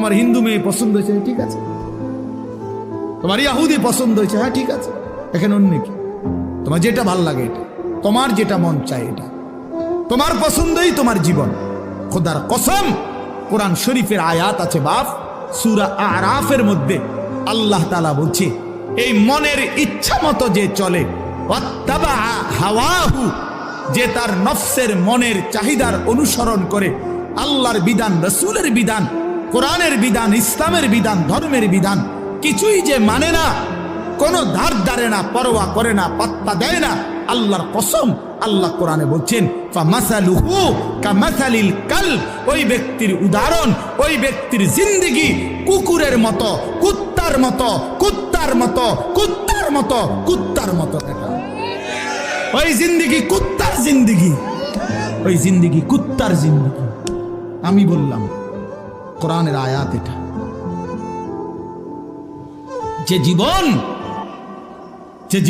তোমার হিন্দু মেয়ে পছন্দ হয়েছে, ঠিক আছে। তোমার ইয়াহুদি পছন্দ হয়েছে, হ্যাঁ ঠিক আছে। এখানে অন্য কি? তোমার যেটা ভাল লাগে এটা, তোমার যেটা মন চায় এটা, তোমার পছন্দই তোমার জীবন। খোদার কসম, কোরআন শরীফের আয়াত আছে বাপ, সূরা আরাফের মধ্যে আল্লাহ তাআলা বলছে, এই মনের ইচ্ছা মতো যে চলে, ওয়াত্তাবা হাওয়াহু, যে তার নফসের মনের চাহিদার অনুসরণ করে, আল্লাহর বিধান, রাসূলের বিধান, কোরআনের বিধান, ইসলামের বিধান, ধর্মের বিধান কিছুই যে মানে না, কোনো ধার ধারে না, পরোয়া করে না, পাত্তা দেয় না, আল্লাহর কসম আল্লাহ কোরআনে বলছেন, ফামাসালুহু কামাসালিল কালব, ওই ব্যক্তির উদাহরণ, ওই ব্যক্তির জিন্দেগি কুকুরের মতো, কুত্তার মতো, কুত্তার মতো, কুত্তার মতো, কুত্তার মতো। ওই জিন্দেগি কুত্তার জিন্দেগি, ওই জিন্দেগি কুত্তার জিন্দেগি। আমি বললাম কোরআনের আয়াত এটা, যে জীবন